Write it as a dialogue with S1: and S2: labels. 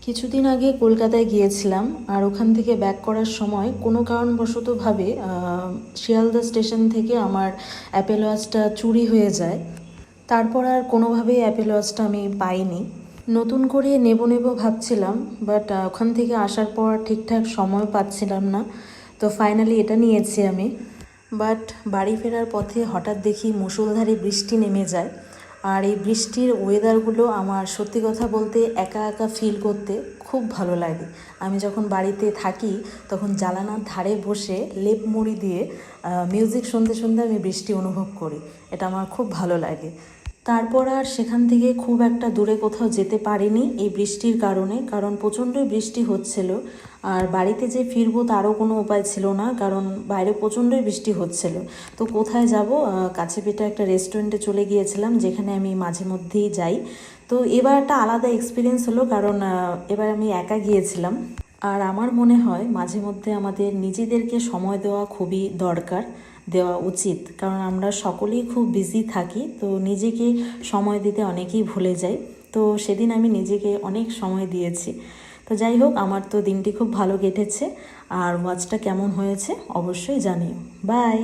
S1: কিছুদিন আগে কলকাতায় গিয়েছিলাম, আর ওখান থেকে ব্যাক করার সময় কোনো কারণবশতভাবে শিয়ালদা স্টেশন থেকে আমার অ্যাপেল ওয়াচটা চুরি হয়ে যায়। তারপর আর কোনোভাবেই অ্যাপেল ওয়াচটা আমি পাইনি। নতুন করে নেব নেব ভাবছিলাম, বাট ওখান থেকে আসার পর ঠিকঠাক সময় পাচ্ছিলাম না, তো ফাইনালি এটা নিয়েছি আমি। বাট বাড়ি ফেরার পথে হঠাৎ দেখি মুষলধারে বৃষ্টি নেমে যায়। আর এই বৃষ্টির ওয়েদারগুলো আমার সত্যি কথা বলতে একা একা ফিল করতে খুব ভালো লাগে। আমি যখন বাড়িতে থাকি তখন জানালার ধারে বসে লেপ মুড়ি দিয়ে মিউজিক শুনতে শুনতে আমি বৃষ্টি অনুভব করি। এটা আমার খুব ভালো লাগে। তারপর আর সেখান থেকে খুব একটা দূরে কোথাও যেতে পারিনি এই বৃষ্টির কারণে, কারণ প্রচণ্ডই বৃষ্টি হচ্ছিল। আর বাড়িতে যে ফিরবো তারও কোনো উপায় ছিল না, কারণ বাইরে প্রচণ্ডই বৃষ্টি হচ্ছিল। তো কোথায় যাব, কাছে পিঠে একটা রেস্টুরেন্টে চলে গিয়েছিলাম, যেখানে আমি মাঝে মধ্যেই যাই। তো এবার একটা আলাদা এক্সপিরিয়েন্স হলো, কারণ এবার আমি একা গিয়েছিলাম। আর আমার মনে হয় মাঝে মধ্যে আমাদের নিজেদেরকে সময় দেওয়া খুবই দরকার, দেওয়া উচিত, কারণ আমরা সকলেই খুব বিজি থাকি, তো নিজেকে সময় দিতে অনেকেই ভুলে যাই। তো সেদিন আমি নিজেকে অনেক সময় দিয়েছি। তো যাই হোক, আমার তো দিনটি খুব ভালো কেটেছে। আর ওয়াচটা কেমন হয়েছে অবশ্যই জানিও। বাই।